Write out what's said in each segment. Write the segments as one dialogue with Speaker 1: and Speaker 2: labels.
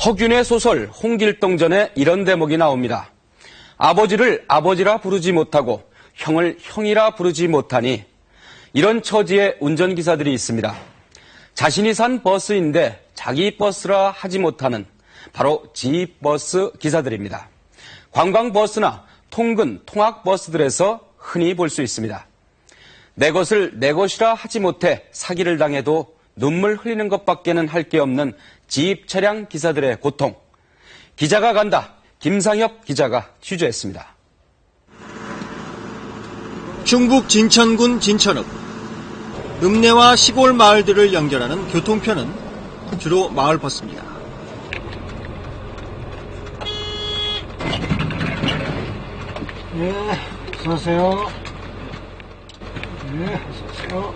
Speaker 1: 허균의 소설 홍길동전에 이런 대목이 나옵니다. 아버지를 아버지라 부르지 못하고 형을 형이라 부르지 못하니 이런 처지의 운전기사들이 있습니다. 자신이 산 버스인데 자기 버스라 하지 못하는 바로 지입버스 기사들입니다. 관광버스나 통근, 통학버스들에서 흔히 볼 수 있습니다. 내 것을 내 것이라 하지 못해 사기를 당해도 눈물 흘리는 것밖에는 할 게 없는 지입 차량 기사들의 고통. 기자가 간다. 김상엽 기자가 취재했습니다.
Speaker 2: 충북 진천군 진천읍. 읍내와 시골 마을들을 연결하는 교통편은 주로 마을버스입니다.
Speaker 3: 네, 어서오세요. 네, 어서오세요.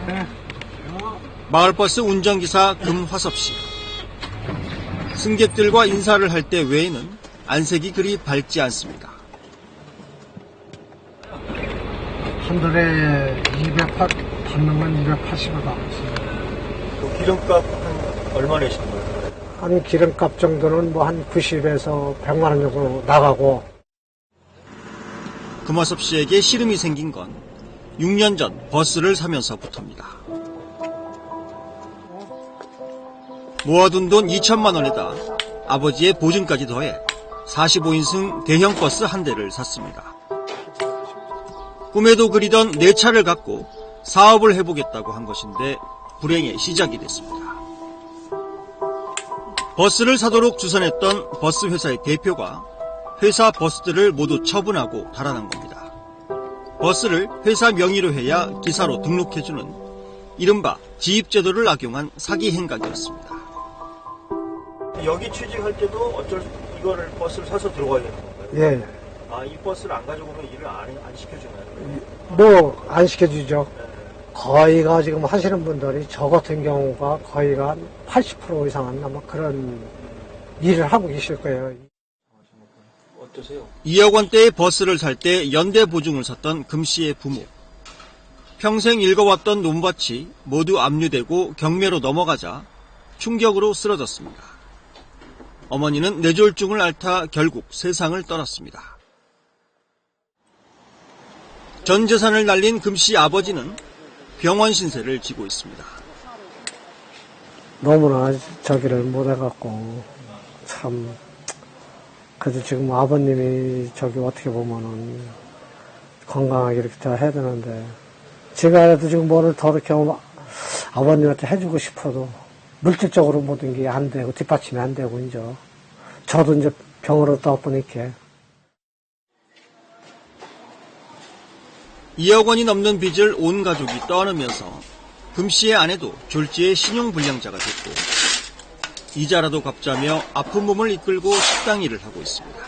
Speaker 3: 네, 어서오세요.
Speaker 2: 마을버스 운전기사 금화섭 씨. 승객들과 인사를 할 때 외에는 안색이 그리 밝지 않습니다.
Speaker 3: 한 달에 받는 건 280을 받고 있습니다.
Speaker 2: 기름값 한 얼마 내시는 거예요?
Speaker 3: 한 기름값 정도는 뭐 한 90에서 100만 원 정도 나가고.
Speaker 2: 금화섭 씨에게 씨름이 생긴 건 6년 전 버스를 사면서부터입니다. 모아둔 돈 2천만 원에다 아버지의 보증까지 더해 45인승 대형 버스 한 대를 샀습니다. 꿈에도 그리던 내 차를 갖고 사업을 해보겠다고 한 것인데 불행의 시작이 됐습니다. 버스를 사도록 주선했던 버스 회사의 대표가 회사 버스들을 모두 처분하고 달아난 겁니다. 버스를 회사 명의로 해야 기사로 등록해주는 이른바 지입제도를 악용한 사기 행각이었습니다.
Speaker 4: 여기 취직할 때도 이거를 버스를 사서 들어가야 되는 건가요?
Speaker 3: 예.
Speaker 4: 이 버스를 안 가져오면 일을 안 시켜주나요?
Speaker 3: 뭐, 안 시켜주죠. 거의가 지금 하시는 분들이 저 같은 경우가 거의가 한 80% 이상은 아마 그런 일을 하고 계실 거예요.
Speaker 4: 어떠세요?
Speaker 2: 2억 원대의 버스를 살 때 연대 보증을 샀던 금 씨의 부모. 평생 읽어왔던 논밭이 모두 압류되고 경매로 넘어가자 충격으로 쓰러졌습니다. 어머니는 뇌졸중을 앓다 결국 세상을 떠났습니다. 전 재산을 날린 금 씨 아버지는 병원 신세를 지고 있습니다.
Speaker 3: 너무나 저기를 못해갖고, 참, 그래도 지금 아버님이 저기 어떻게 보면은 건강하게 이렇게 다 해야 되는데, 제가 지금 뭐를 더 이렇게 아버님한테 해주고 싶어도 물질적으로 모든 게 안 되고, 뒷받침이 안 되고, 이제. 저도 이제 병으로 떠보니까.
Speaker 2: 2억 원이 넘는 빚을 온 가족이 떠안으면서 금 씨의 아내도 졸지에 신용불량자가 됐고 이자라도 갚자며 아픈 몸을 이끌고 식당 일을 하고 있습니다.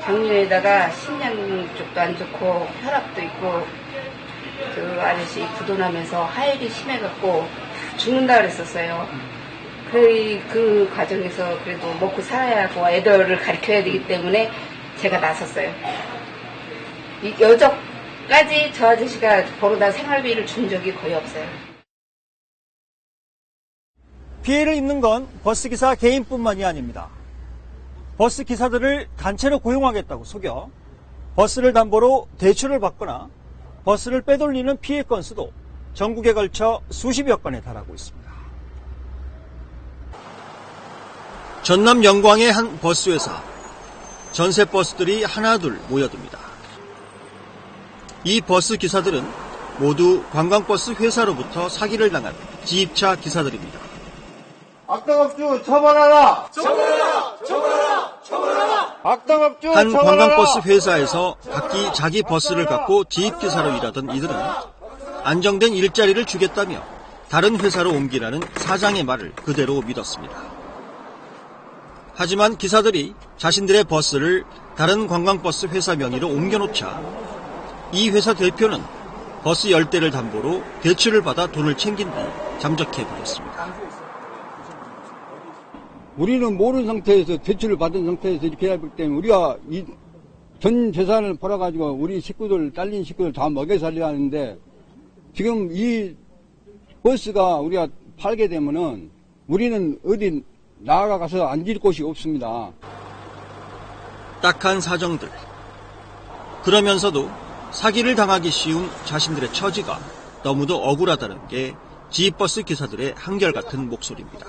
Speaker 5: 당뇨에다가 신장 쪽도 안 좋고 혈압도 있고 그 아저씨 부도나면서 하혈이 심해갖고 죽는다 그랬었어요. 그 과정에서 그래도 먹고 살아야 하고 애들을 가르쳐야 되기 때문에 제가 나섰어요. 여적까지 저 아저씨가 벌어다 생활비를 준 적이 거의 없어요.
Speaker 2: 피해를 입는 건 버스기사 개인뿐만이 아닙니다. 버스기사들을 단체로 고용하겠다고 속여 버스를 담보로 대출을 받거나 버스를 빼돌리는 피해 건수도 전국에 걸쳐 수십여 건에 달하고 있습니다. 전남 영광의 한 버스회사. 전세 버스들이 하나둘 모여듭니다. 이 버스 기사들은 모두 관광버스 회사로부터 사기를 당한 지입차 기사들입니다.
Speaker 6: 악당업주 처벌하라! 처벌하라! 처벌하라! 처벌하라! 악당업주
Speaker 2: 한
Speaker 6: 처벌하라!
Speaker 2: 관광버스 회사에서 각기 자기 버스를 갖고 지입기사로 일하던 이들은 안정된 일자리를 주겠다며 다른 회사로 옮기라는 사장의 말을 그대로 믿었습니다. 하지만 기사들이 자신들의 버스를 다른 관광버스 회사 명의로 옮겨놓자 이 회사 대표는 버스 10대를 담보로 대출을 받아 돈을 챙긴 뒤 잠적해버렸습니다.
Speaker 7: 우리는 모르는 상태에서 대출을 받은 상태에서 이렇게 해야 되기 때문에 우리가 이 전 재산을 벌어가지고 우리 식구들, 딸린 식구들 다 먹여 살려야 하는데 지금 이 버스가 우리가 팔게 되면은 우리는 어디 나아가서 앉을 곳이 없습니다.
Speaker 2: 딱한 사정들. 그러면서도 사기를 당하기 쉬운 자신들의 처지가 너무도 억울하다는 게 지입버스 기사들의 한결같은 목소리입니다.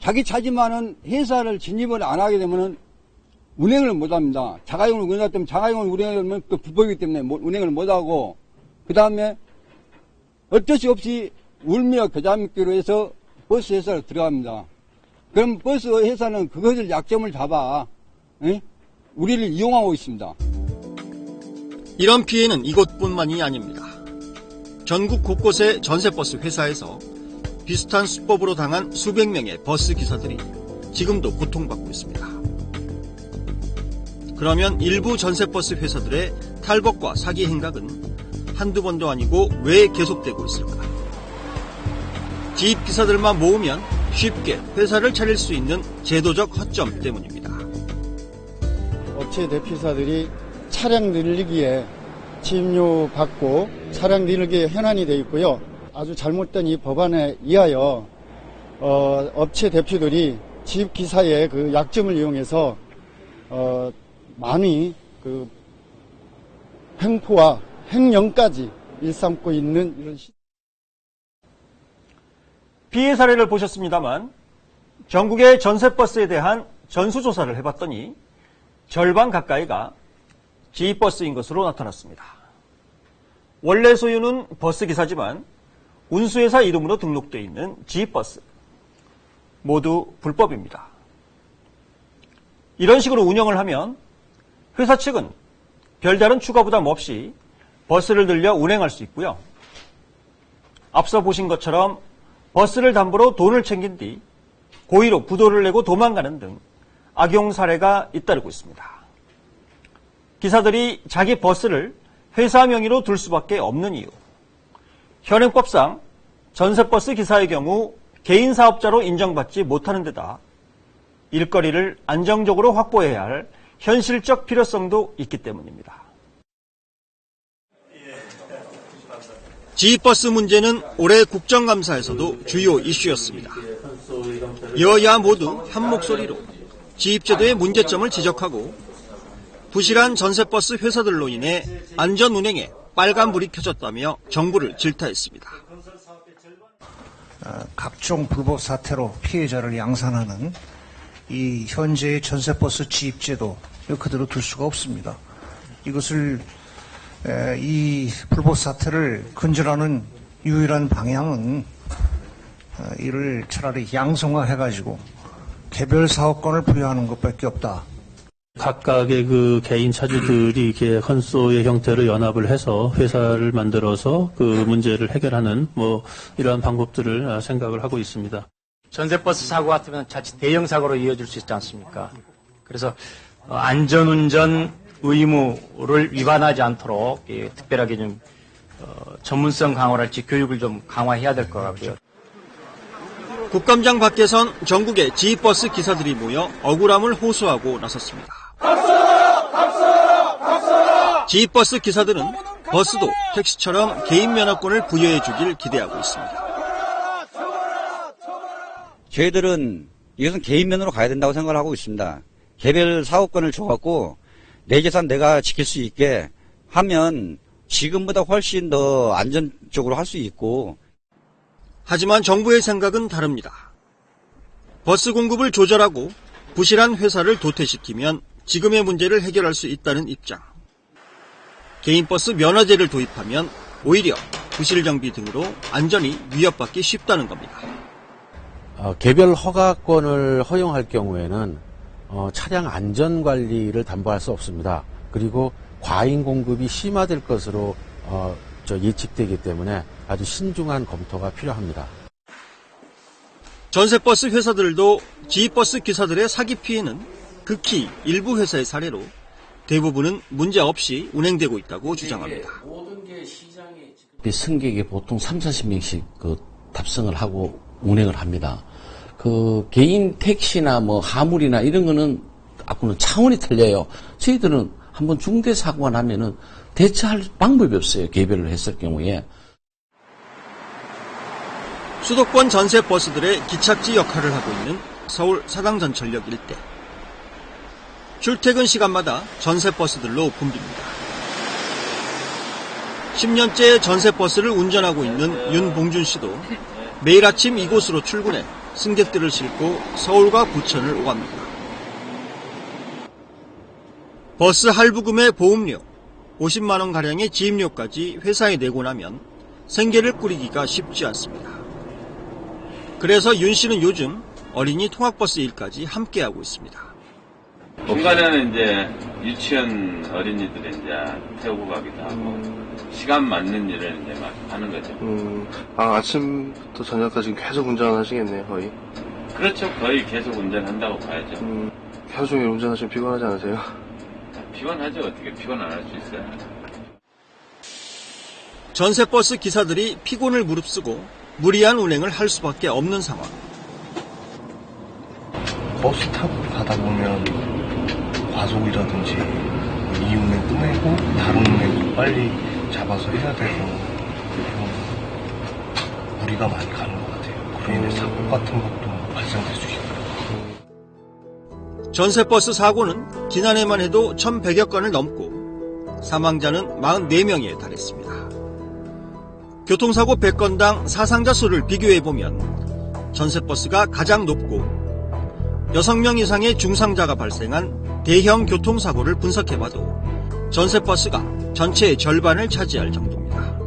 Speaker 7: 자기 차지만은 회사를 진입을 안 하게 되면은 운행을 못 합니다. 자가용을 운행할 때면 자가용을 운행하면 또 불법이기 때문에 운행을 못 하고, 그 다음에 어쩔 수 없이 울며 겨자 먹기로 해서 버스 회사를 들어갑니다. 그럼 버스 회사는 그것을 약점을 잡아, 우리를 이용하고 있습니다.
Speaker 2: 이런 피해는 이곳뿐만이 아닙니다. 전국 곳곳의 전세버스 회사에서 비슷한 수법으로 당한 수백 명의 버스 기사들이 지금도 고통받고 있습니다. 그러면 일부 전세버스 회사들의 탈법과 사기 행각은 한두 번도 아니고 왜 계속되고 있을까? 지입기사들만 모으면 쉽게 회사를 차릴 수 있는 제도적 허점 때문입니다.
Speaker 8: 업체 대표사들이 차량 늘리기에 지입료 받고 차량 늘리기에 현안이 되어 있고요. 아주 잘못된 이 법안에 의하여 업체 대표들이 지입기사의 그 약점을 이용해서 많이 그 횡포와 횡령까지 일삼고 있는 이런
Speaker 4: 피해 사례를 보셨습니다만 전국의 전세버스에 대한 전수조사를 해봤더니 절반 가까이가 지입버스인 것으로 나타났습니다. 원래 소유는 버스기사지만 운수회사 이름으로 등록되어 있는 지입버스. 모두 불법입니다. 이런 식으로 운영을 하면 회사 측은 별다른 추가 부담 없이 버스를 들려 운행할 수 있고요. 앞서 보신 것처럼 버스를 담보로 돈을 챙긴 뒤 고의로 부도를 내고 도망가는 등 악용 사례가 잇따르고 있습니다. 기사들이 자기 버스를 회사 명의로 둘 수밖에 없는 이유. 현행법상 전세버스 기사의 경우 개인 사업자로 인정받지 못하는 데다 일거리를 안정적으로 확보해야 할 현실적 필요성도 있기 때문입니다.
Speaker 2: 지입버스 문제는 올해 국정감사에서도 주요 이슈였습니다. 여야 모두 한 목소리로 지입제도의 문제점을 지적하고 부실한 전세버스 회사들로 인해 안전운행에 빨간불이 켜졌다며 정부를 질타했습니다.
Speaker 9: 각종 불법 사태로 피해자를 양산하는 이 현재의 전세버스 지입제도 그대로 둘 수가 없습니다. 이것을 이 불법 사태를 근절하는 유일한 방향은 이를 차라리 양성화해가지고 개별 사업권을 부여하는 것밖에 없다.
Speaker 10: 각각의 그 개인 차주들이 이렇게 헌소의 형태로 연합을 해서 회사를 만들어서 그 문제를 해결하는 이러한 방법들을 생각을 하고 있습니다.
Speaker 11: 전세버스 사고 같으면 자칫 대형 사고로 이어질 수 있지 않습니까? 그래서 안전운전 의무를 위반하지 않도록 특별하게 좀 전문성 강화랄지 교육을 좀 강화해야 될 것 같고요.
Speaker 2: 국감장 밖에선 전국의 지입버스 기사들이 모여 억울함을 호소하고 나섰습니다. 지입버스 기사들은 버스도 택시처럼 개인 면허권을 부여해 주길 기대하고 있습니다.
Speaker 12: 저희들은 이것은 개인 면허로 가야 된다고 생각을 하고 있습니다. 개별 사업권을 줘갖고 내 재산 내가 지킬 수 있게 하면 지금보다 훨씬 더 안전적으로 할 수 있고.
Speaker 2: 하지만 정부의 생각은 다릅니다. 버스 공급을 조절하고 부실한 회사를 도태시키면 지금의 문제를 해결할 수 있다는 입장. 개인버스 면허제를 도입하면 오히려 부실 정비 등으로 안전이 위협받기 쉽다는 겁니다.
Speaker 13: 개별 허가권을 허용할 경우에는 차량 안전관리를 담보할 수 없습니다. 그리고 과잉 공급이 심화될 것으로 예측되기 때문에 아주 신중한 검토가 필요합니다.
Speaker 2: 전세버스 회사들도 지입버스 기사들의 사기 피해는 극히 일부 회사의 사례로 대부분은 문제없이 운행되고 있다고 주장합니다.
Speaker 14: 승객이 보통 30-40명씩 탑승을 하고 운행을 합니다. 개인 택시나 화물이나 이런 거는 앞으로는 차원이 틀려요. 저희들은 한번 중대 사고가 나면은 대처할 방법이 없어요. 개별을 했을 경우에.
Speaker 2: 수도권 전세 버스들의 기착지 역할을 하고 있는 서울 사당전철역 일대. 출퇴근 시간마다 전세 버스들로 붐빕니다. 10년째 전세 버스를 운전하고 있는 윤봉준 씨도 매일 아침 이곳으로 출근해 승객들을 싣고 서울과 부천을 오갑니다. 버스 할부금의 보험료, 50만 원가량의 지입료까지 회사에 내고 나면 생계를 꾸리기가 쉽지 않습니다. 그래서 윤 씨는 요즘 어린이 통학버스 일까지 함께하고 있습니다.
Speaker 15: 중간에는 이제 유치원 어린이들 이제 태우고 가기도 하고 시간 맞는 일을 이제 막 하는 거죠.
Speaker 16: 아침부터 저녁까지 계속 운전하시겠네요, 거의.
Speaker 15: 그렇죠. 거의 계속 운전한다고 봐야죠.
Speaker 16: 하루 종일 운전하시면 피곤하지 않으세요?
Speaker 15: 피곤하죠. 어떻게 피곤 안 할 수 있어요.
Speaker 2: 전세버스 기사들이 피곤을 무릅쓰고 무리한 운행을 할 수밖에 없는 상황.
Speaker 16: 버스 타고 가다 보면 과속이라든지 이 운행 끝내고 다른 운행도 빨리 잡아서 해야 돼서 무리가 많이 가는 것 같아요. 그로 인해 사고 같은 것도 발생될 수 있고요.
Speaker 2: 전세버스 사고는 지난해만 해도 1,100여 건을 넘고 사망자는 44명에 달했습니다. 교통사고 100건당 사상자 수를 비교해보면 전세버스가 가장 높고 6명 이상의 중상자가 발생한 대형 교통사고를 분석해봐도 전세버스가 전체의 절반을 차지할 정도입니다.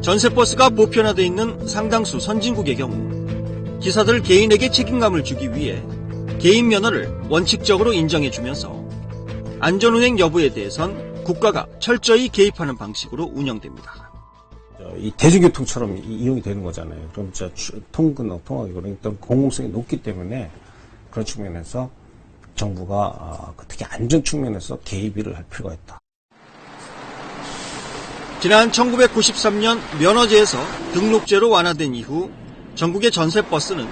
Speaker 2: 전세버스가 보편화되어 있는 상당수 선진국의 경우 기사들 개인에게 책임감을 주기 위해 개인 면허를 원칙적으로 인정해주면서 안전운행 여부에 대해선 국가가 철저히 개입하는 방식으로 운영됩니다.
Speaker 17: 이 대중교통처럼 이용이 되는 거잖아요. 그럼 진짜 통근, 통학이 그런 공공성이 높기 때문에 그런 측면에서 정부가 특히 안전 측면에서 개입을 할 필요가 있다.
Speaker 2: 지난 1993년 면허제에서 등록제로 완화된 이후 전국의 전세버스는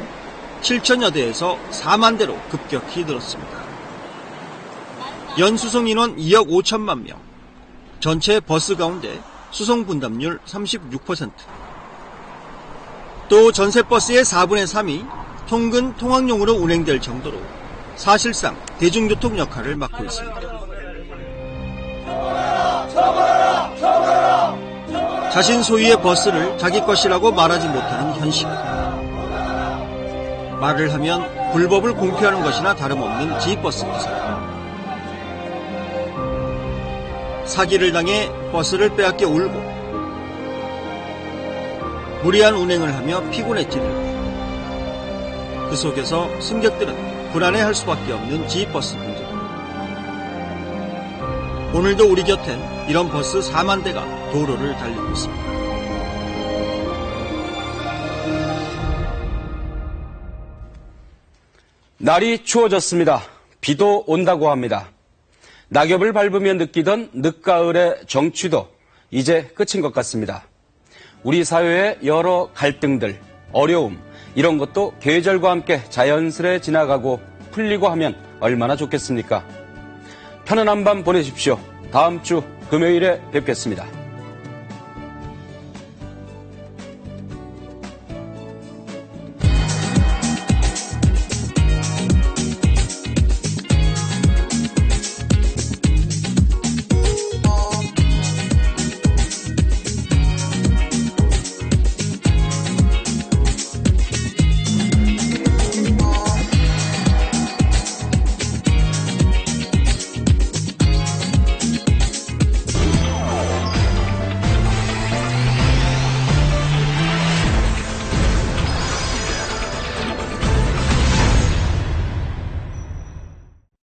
Speaker 2: 7천여 대에서 4만 대로 급격히 늘었습니다. 연수송 인원 2억 5천만 명, 전체 버스 가운데 수송 분담률 36%. 또 전세버스의 4분의 3이 통근 통학용으로 운행될 정도로 사실상 대중교통 역할을 맡고 있습니다. 자신 소유의 버스를 자기 것이라고 말하지 못하는 현실. 말을 하면 불법을 공표하는 것이나 다름없는 지버스 기사. 사기를 당해 버스를 빼앗겨 울고 무리한 운행을 하며 피곤해지는 그 속에서 승객들은 불안해할 수밖에 없는 지버스 문제다. 오늘도 우리 곁엔 이런 버스 4만 대가 도로를 달리고 있습니다.
Speaker 1: 날이 추워졌습니다. 비도 온다고 합니다. 낙엽을 밟으며 느끼던 늦가을의 정취도 이제 끝인 것 같습니다. 우리 사회의 여러 갈등들, 어려움, 이런 것도 계절과 함께 자연스레 지나가고 풀리고 하면 얼마나 좋겠습니까? 편안한 밤 보내십시오. 다음 주 금요일에 뵙겠습니다.